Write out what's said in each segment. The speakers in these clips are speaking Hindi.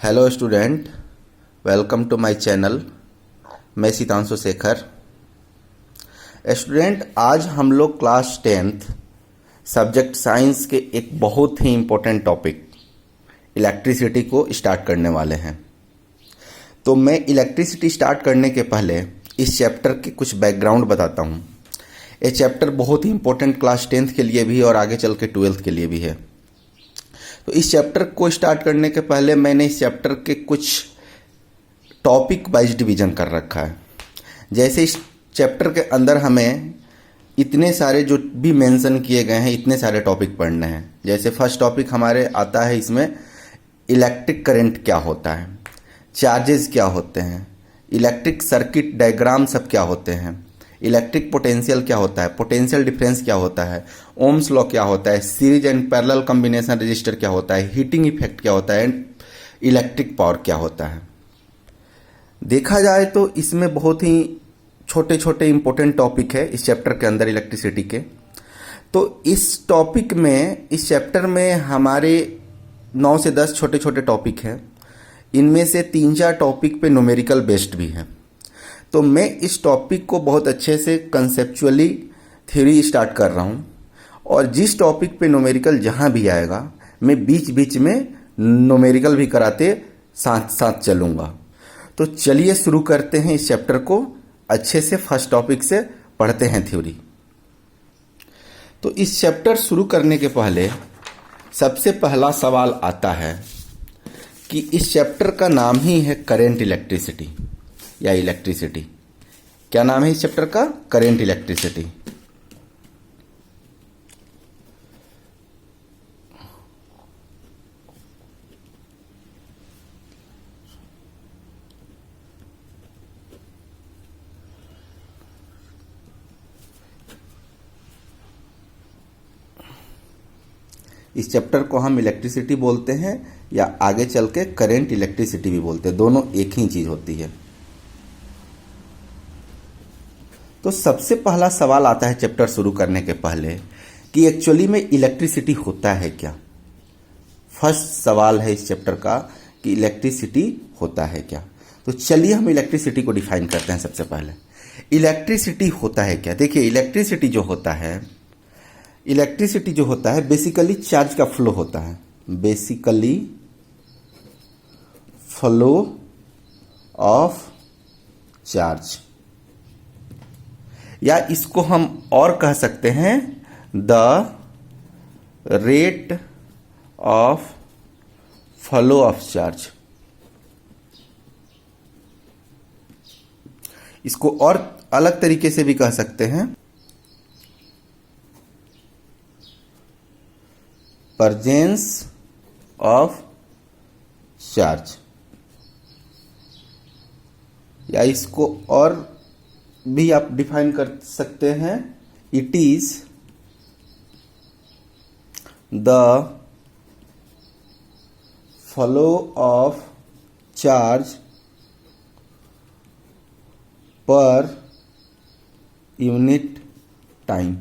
Hello student, welcome to my channel. मैं सीतांशु शेखर। स्टूडेंट, आज हम लोग क्लास 10th सब्जेक्ट साइंस के एक बहुत ही इम्पोर्टेंट टॉपिक इलेक्ट्रिसिटी को स्टार्ट करने वाले हैं। तो मैं इलेक्ट्रिसिटी स्टार्ट करने के पहले इस चैप्टर के कुछ बैकग्राउंड बताता हूँ। ये चैप्टर बहुत ही इम्पोर्टेंट क्लास 10th के लिए भी है और आगे चल के 12th के लिए भी है। तो इस चैप्टर को स्टार्ट करने के पहले मैंने इस चैप्टर के कुछ टॉपिक वाइज डिवीजन कर रखा है। जैसे इस चैप्टर के अंदर हमें इतने सारे जो भी मेंशन किए गए हैं इतने सारे टॉपिक पढ़ने हैं। जैसे फर्स्ट टॉपिक हमारे आता है, इसमें इलेक्ट्रिक करंट क्या होता है, चार्जेस क्या होते हैं, इलेक्ट्रिक सर्किट डायग्राम सब क्या होते हैं, इलेक्ट्रिक पोटेंशियल क्या होता है, पोटेंशियल डिफरेंस क्या होता है, ओम्स लॉ क्या होता है, series and parallel combination register क्या होता है, हीटिंग इफेक्ट क्या होता है, इलेक्ट्रिक पावर क्या होता है। देखा जाए तो इसमें बहुत ही छोटे छोटे इंपॉर्टेंट टॉपिक है इस चैप्टर के अंदर इलेक्ट्रिसिटी के। तो इस टॉपिक में, इस चैप्टर में हमारे 9 से 10 छोटे छोटे टॉपिक हैं। इनमें से 3-4 टॉपिक पे न्यूमेरिकल बेस्ड भी है। तो मैं इस टॉपिक को बहुत अच्छे से कंसेप्चुअली थ्योरी स्टार्ट कर रहा हूँ, और जिस टॉपिक पे न्यूमेरिकल जहाँ भी आएगा मैं बीच बीच में न्यूमेरिकल भी कराते साथ साथ चलूँगा। तो चलिए शुरू करते हैं इस चैप्टर को अच्छे से। फर्स्ट टॉपिक से पढ़ते हैं थ्योरी। तो इस चैप्टर शुरू करने के पहले सबसे पहला सवाल आता है कि इस चैप्टर का नाम ही है करेंट इलेक्ट्रिसिटी या इलेक्ट्रिसिटी। क्या नाम है इस चैप्टर का? Current electricity. इस चैप्टर को हम इलेक्ट्रिसिटी बोलते हैं या आगे चल के करेंट इलेक्ट्रिसिटी भी बोलते हैं, दोनों एक ही चीज होती है। तो सबसे पहला सवाल आता है चैप्टर शुरू करने के पहले कि एक्चुअली में इलेक्ट्रिसिटी होता है क्या। फर्स्ट सवाल है इस चैप्टर का कि इलेक्ट्रिसिटी होता है क्या। तो चलिए हम इलेक्ट्रिसिटी को डिफाइन करते हैं। सबसे पहले इलेक्ट्रिसिटी होता है क्या। देखिए, इलेक्ट्रिसिटी जो होता है बेसिकली चार्ज का फ्लो होता है। बेसिकली फ्लो ऑफ चार्ज, या इसको हम और कह सकते हैं the rate of flow of charge. इसको और अलग तरीके से भी कह सकते हैं प्रेजेंस ऑफ चार्ज, या इसको और भी आप डिफाइन कर सकते हैं, it is the flow of charge per unit time.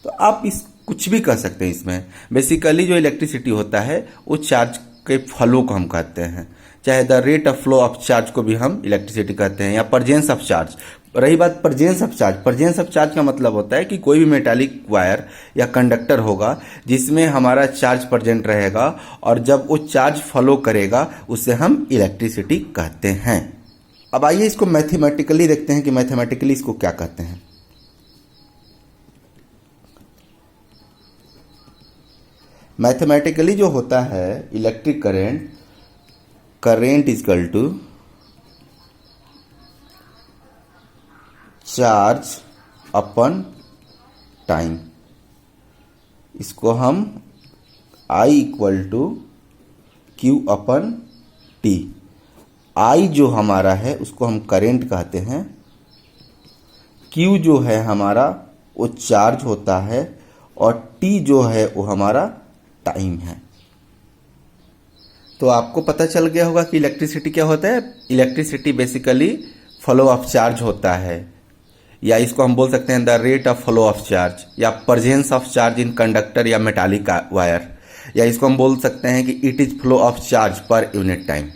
तो आप इस कुछ भी कह सकते हैं। इसमें बेसिकली जो इलेक्ट्रिसिटी होता है वो चार्ज के फ्लो को हम कहते हैं, चाहे the rate of flow of charge को भी हम इलेक्ट्रिसिटी कहते हैं, या प्रेजेंस ऑफ चार्ज। रही बात प्रेजेंस ऑफ चार्ज का मतलब होता है कि कोई भी मेटालिक वायर या कंडक्टर होगा जिसमें हमारा चार्ज प्रेजेंट रहेगा, और जब वो चार्ज फ्लो करेगा उसे हम इलेक्ट्रिसिटी कहते हैं। अब आइए इसको मैथमेटिकली देखते हैं कि मैथमेटिकली इसको क्या कहते हैं। मैथमेटिकली जो होता है electric current equal to charge upon time. इसको हम I equal to Q upon T. I जो हमारा है उसको हम करंट कहते हैं, Q जो है हमारा वो चार्ज होता है, और T जो है वो हमारा टाइम है। तो आपको पता चल गया होगा कि इलेक्ट्रिसिटी क्या होता है। Electricity basically flow of charge होता है, या इसको हम बोल सकते हैं the rate of flow of charge, या presence of charge in conductor या मेटालिक वायर। या इसको हम बोल सकते हैं कि it is flow of charge per unit time.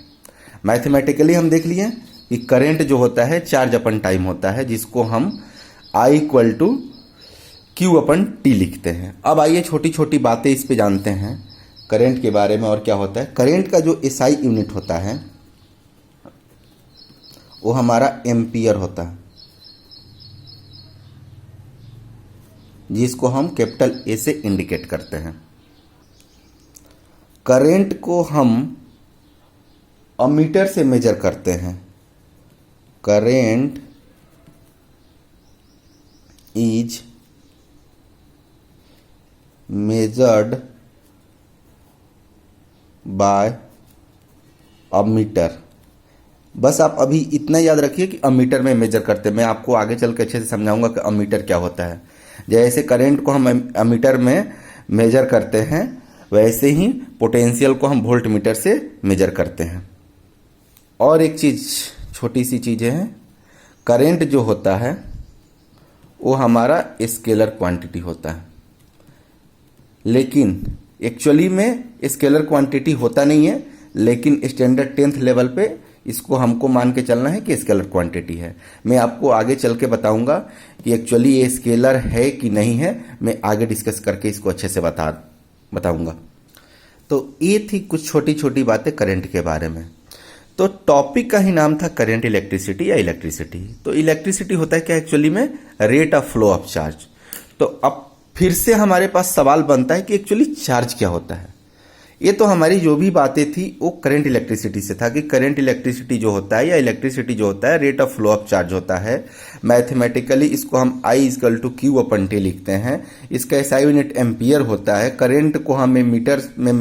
Mathematically हम देख लिए कि करंट जो होता है चार्ज अपन टाइम होता है, जिसको हम I equal to Q upon T लिखते हैं। अब आइए छोटी छोटी बातें इस पे जानते हैं करंट के बारे में और क्या होता है। करंट का जो एसआई यूनिट होता है वो हमारा एम्पियर होता है, जिसको हम कैपिटल ए से इंडिकेट करते हैं। करंट को हम अमीटर से मेजर करते हैं। Current is measured by ammeter. बस आप अभी इतना याद रखिए कि अमीटर में मेजर करते हैं। मैं आपको आगे चल के अच्छे से समझाऊंगा कि अमीटर क्या होता है। जैसे करंट को हम अमीटर में मेजर करते हैं, वैसे ही पोटेंशियल को हम वोल्ट मीटर से मेजर करते हैं। और एक चीज़, छोटी सी चीज़ें हैं, करंट जो होता है वो हमारा स्केलर क्वांटिटी होता है, लेकिन एक्चुअली में स्केलर क्वांटिटी होता नहीं है, लेकिन स्टैंडर्ड 10th लेवल पे इसको हमको मान के चलना है कि स्केलर क्वांटिटी है। मैं आपको आगे चल के बताऊंगा कि एक्चुअली ये स्केलर है कि नहीं है, मैं आगे डिस्कस करके इसको अच्छे से बताऊंगा। तो ये थी कुछ छोटी छोटी बातें करंट के बारे में। तो टॉपिक का ही नाम था करंट इलेक्ट्रिसिटी या इलेक्ट्रिसिटी। तो इलेक्ट्रिसिटी होता है क्या एक्चुअली में? Rate of flow of charge. तो अब फिर से हमारे पास सवाल बनता है कि एक्चुअली चार्ज क्या होता है। ये तो हमारी जो भी बातें थी वो करंट इलेक्ट्रिसिटी से था कि करंट इलेक्ट्रिसिटी जो होता है या इलेक्ट्रिसिटी जो होता है rate of flow of charge होता है। मैथमेटिकली इसको हम I equal to Q upon T लिखते हैं। इसका एसआई यूनिट एम्पियर होता है। करंट को हम मीटर में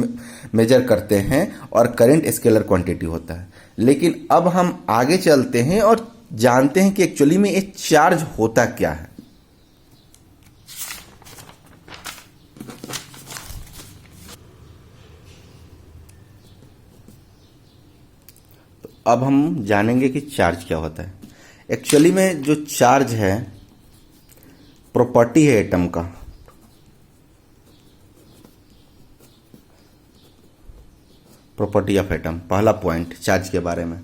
मेजर करते हैं और करंट स्केलर क्वांटिटी होता है। लेकिन अब हम आगे चलते हैं और जानते हैं कि एक्चुअली में ये चार्ज होता क्या है। अब हम जानेंगे कि चार्ज क्या होता है। एक्चुअली में जो चार्ज है प्रॉपर्टी है एटम का। प्रॉपर्टी ऑफ एटम, पहला पॉइंट चार्ज के बारे में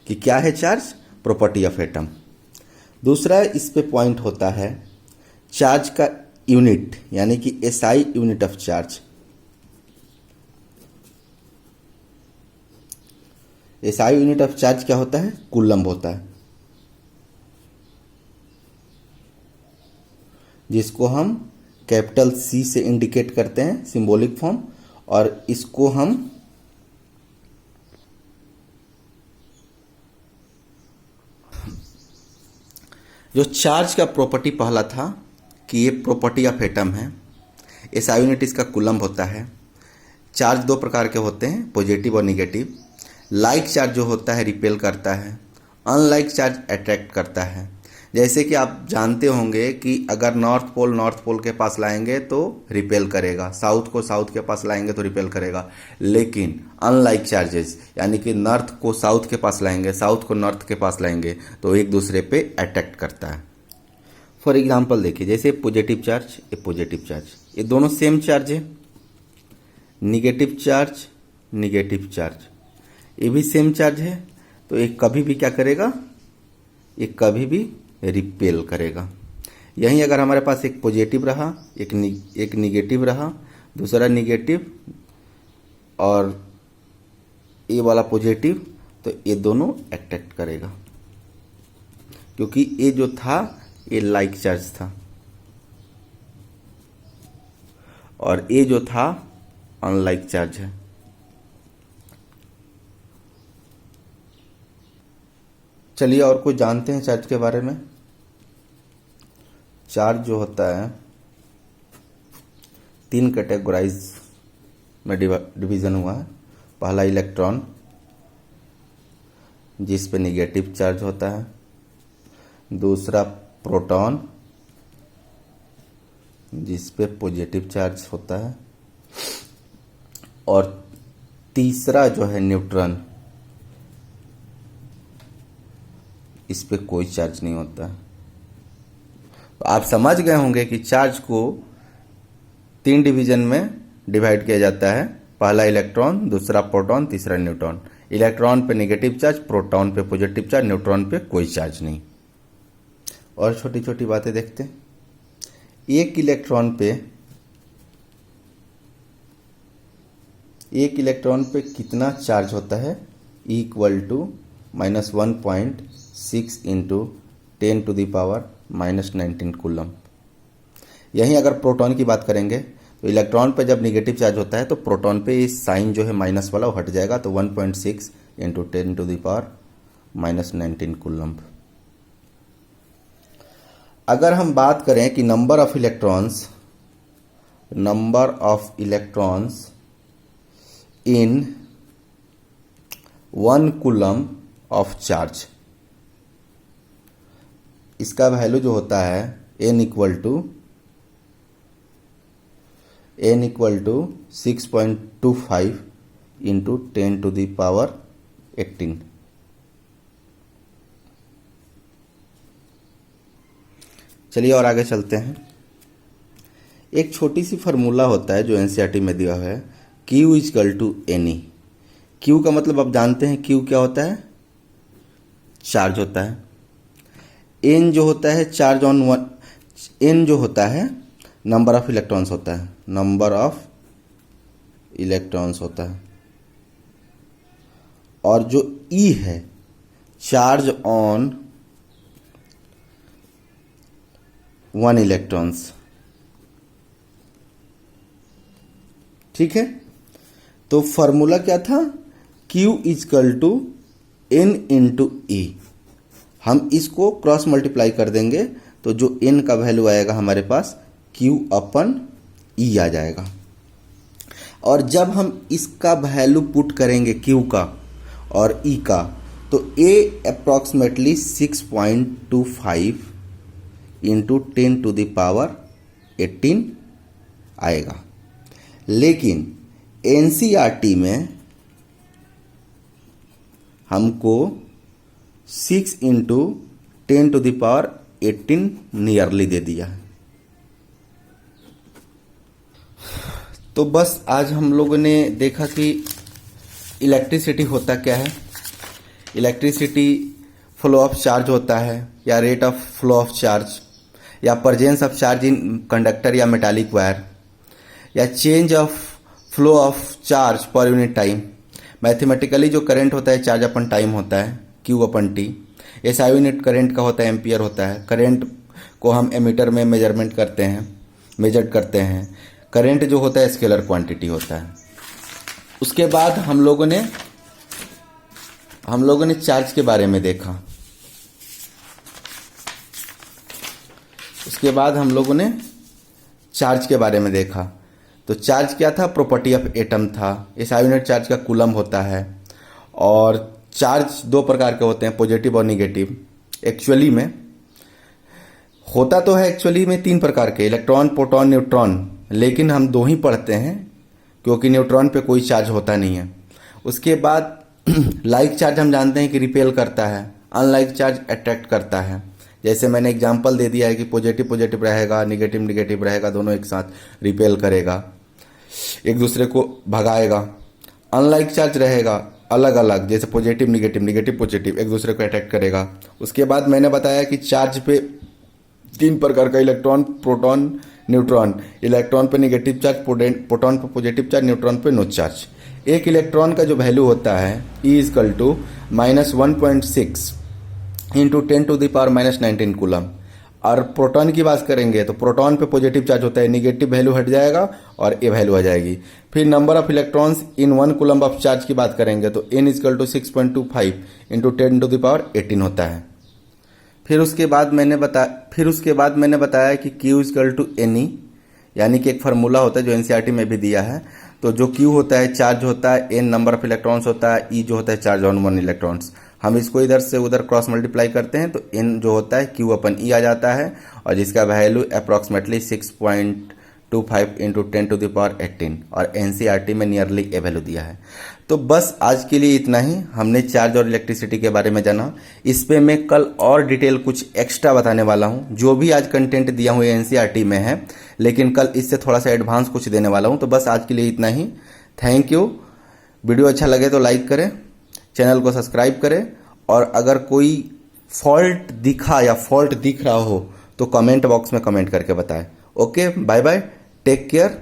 कि क्या है चार्ज, प्रॉपर्टी ऑफ एटम। दूसरा इस पे पॉइंट होता है चार्ज का यूनिट, यानी कि SI unit of charge. SI unit of charge क्या होता है? कूलम्ब होता है, जिसको हम कैपिटल सी से इंडिकेट करते हैं, सिंबॉलिक फॉर्म। और इसको हम जो चार्ज का प्रॉपर्टी पहला था कि ये प्रॉपर्टी ऑफ एटम है। एसआई यूनिट इसका कूलम्ब होता है। चार्ज दो प्रकार के होते हैं, पॉजिटिव और निगेटिव। लाइक चार्ज जो होता है रिपेल करता है, अनलाइक चार्ज अट्रैक्ट करता है। जैसे कि आप जानते होंगे कि अगर नॉर्थ पोल के पास लाएंगे तो रिपेल करेगा, साउथ को साउथ के पास लाएंगे तो रिपेल करेगा। लेकिन अनलाइक चार्जेस, यानी कि नॉर्थ को साउथ के पास लाएंगे, साउथ को नॉर्थ के पास लाएंगे तो एक दूसरे पे अट्रैक्ट करता है। फॉर एग्जाम्पल देखिए, जैसे पॉजिटिव चार्ज, ये पॉजिटिव चार्ज, ये दोनों सेम चार्ज है। निगेटिव चार्ज, निगेटिव चार्ज, ये भी सेम चार्ज है। तो ये कभी भी क्या करेगा, ये कभी भी रिपेल करेगा। यहीं अगर हमारे पास एक पॉजिटिव रहा, एक निगेटिव रहा, दूसरा निगेटिव और ये वाला पॉजिटिव, तो ये दोनों अट्रैक्ट करेगा, क्योंकि ये जो था ये लाइक चार्ज था और ये जो था अनलाइक चार्ज है। चलिए और कुछ जानते हैं चार्ज के बारे में। चार्ज जो होता है 3 कैटेगराइज में डिवीजन हुआ है। पहला इलेक्ट्रॉन, जिस पे निगेटिव चार्ज होता है। दूसरा प्रोटॉन, जिस पे पॉजिटिव चार्ज होता है। और तीसरा जो है न्यूट्रॉन, इस पे कोई चार्ज नहीं होता। तो आप समझ गए होंगे कि चार्ज को 3 डिवीजन में डिवाइड किया जाता है, पहला इलेक्ट्रॉन, दूसरा प्रोटॉन, तीसरा न्यूट्रॉन। इलेक्ट्रॉन पे नेगेटिव चार्ज, प्रोटॉन पे पॉजिटिव चार्ज, न्यूट्रॉन पे कोई चार्ज नहीं। और छोटी छोटी बातें देखते हैं। एक इलेक्ट्रॉन पे कितना चार्ज होता है, इक्वल टू -1.6 इंटू 10⁻⁻19 कूलम। यहीं अगर प्रोटॉन की बात करेंगे तो इलेक्ट्रॉन पे जब निगेटिव चार्ज होता है तो प्रोटॉन पे इस साइन जो है माइनस वाला वो हट जाएगा, तो 1.6 इंटू 10⁻⁻19 कूलम। अगर हम बात करें कि number of electrons in 1 coulomb of charge, इसका वैल्यू जो होता है n इक्वल टू 6.25 इंटू 10⁻18। चलिए और आगे चलते हैं। एक छोटी सी फार्मूला होता है जो एनसीईआरटी में दिया हुआ है, Q equal to NE। Q का मतलब आप जानते हैं, Q क्या होता है, चार्ज होता है। N जो होता है चार्ज ऑन वन, N जो होता है नंबर ऑफ इलेक्ट्रॉन्स होता है, और जो E है चार्ज ऑन 1 इलेक्ट्रॉन्स। ठीक है, तो फॉर्मूला क्या था, Q equal to N into E। हम इसको क्रॉस मल्टीप्लाई कर देंगे तो जो N का वैल्यू आएगा हमारे पास Q/E आ जाएगा। और जब हम इसका वैल्यू पुट करेंगे Q का और E का, तो A अप्रॉक्सीमेटली 6.25 इंटू 10⁻18 आएगा। लेकिन एनसीईआरटी में हमको 6 इंटू 10⁻18 नियरली दे दिया है। तो बस आज हम लोगों ने देखा कि इलेक्ट्रिसिटी होता क्या है। इलेक्ट्रिसिटी फ्लो ऑफ चार्ज होता है, या rate of flow of charge, या presence of charge in conductor या मेटालिक वायर, या change of flow of charge per unit time. Mathematically जो करंट होता है चार्ज अपन टाइम होता है Q/T। SI यूनिट करंट का होता है एम्पियर होता है। करंट को हम एमीटर में मेजर करते हैं। करंट जो होता है स्केलर क्वांटिटी होता है। उसके बाद हम लोगों ने चार्ज के बारे में देखा। तो चार्ज क्या था, प्रॉपर्टी ऑफ एटम था। SI यूनिट चार्ज का कूलम होता है। और चार्ज दो प्रकार के होते हैं, पॉजिटिव और निगेटिव। एक्चुअली में होता तो है में 3 प्रकार के, इलेक्ट्रॉन, प्रोटॉन, न्यूट्रॉन, लेकिन हम 2 ही पढ़ते हैं क्योंकि न्यूट्रॉन पे कोई चार्ज होता नहीं है। उसके बाद लाइक चार्ज हम जानते हैं कि रिपेल करता है, अनलाइक चार्ज अट्रैक्ट करता है। जैसे मैंने एग्जांपल दे दिया है कि पॉजिटिव पॉजिटिव रहेगा, निगेटिव निगेटिव रहेगा, दोनों एक साथ रिपेल करेगा, एक दूसरे को भगाएगा। अनलाइक चार्ज रहेगा अलग अलग, जैसे पॉजिटिव निगेटिव, निगेटिव पॉजिटिव, एक दूसरे को अटैक करेगा। उसके बाद मैंने बताया कि चार्ज पे 3 प्रकार का, इलेक्ट्रॉन, प्रोटॉन, न्यूट्रॉन। इलेक्ट्रॉन पे नेगेटिव चार्ज, प्रोटॉन पे पॉजिटिव चार्ज, न्यूट्रॉन पे नो चार्ज। एक इलेक्ट्रॉन का जो वैल्यू होता है E equal to -1.6 into 10⁻⁻19 coulomb. और प्रोटॉन की बात करेंगे तो प्रोटॉन पे पॉजिटिव चार्ज होता है, निगेटिव वैल्यू हट जाएगा और ए वैल्यू आ जाएगी। फिर number of electrons in 1 coulomb of charge की बात करेंगे तो n इक्वल टू 6.25 इंटू 10⁻18 होता है। फिर उसके बाद मैंने बताया कि Q इक्वल टू NE, यानी कि एक फार्मूला होता है जो एनसीईआरटी में भी दिया है। तो जो Q होता है चार्ज होता है, N नंबर ऑफ इलेक्ट्रॉन्स होता है, E जो होता है चार्ज ऑन 1 इलेक्ट्रॉन्स। हम इसको इधर से उधर क्रॉस मल्टीप्लाई करते हैं तो N जो होता है Q/E आ जाता है, और जिसका वैल्यू अप्रॉक्सीमेटली 6.25 इंटू 10⁻18, और एनसीईआरटी में नियरली ए वैल्यू दिया है। तो बस आज के लिए इतना ही। हमने चार्ज और इलेक्ट्रिसिटी के बारे में जाना। इस पे मैं कल और डिटेल कुछ एक्स्ट्रा बताने वाला हूँ। जो भी आज कंटेंट दिया हुआ एनसीईआरटी में है, लेकिन कल इससे थोड़ा सा एडवांस कुछ देने वाला हूँ। तो बस आज के लिए इतना ही। Thank you. वीडियो अच्छा लगे तो लाइक करें, चैनल को सब्सक्राइब करें, और अगर कोई फॉल्ट दिखा या फॉल्ट दिख रहा हो तो कमेंट बॉक्स में कमेंट करके बताएं। Okay, bye bye, take care.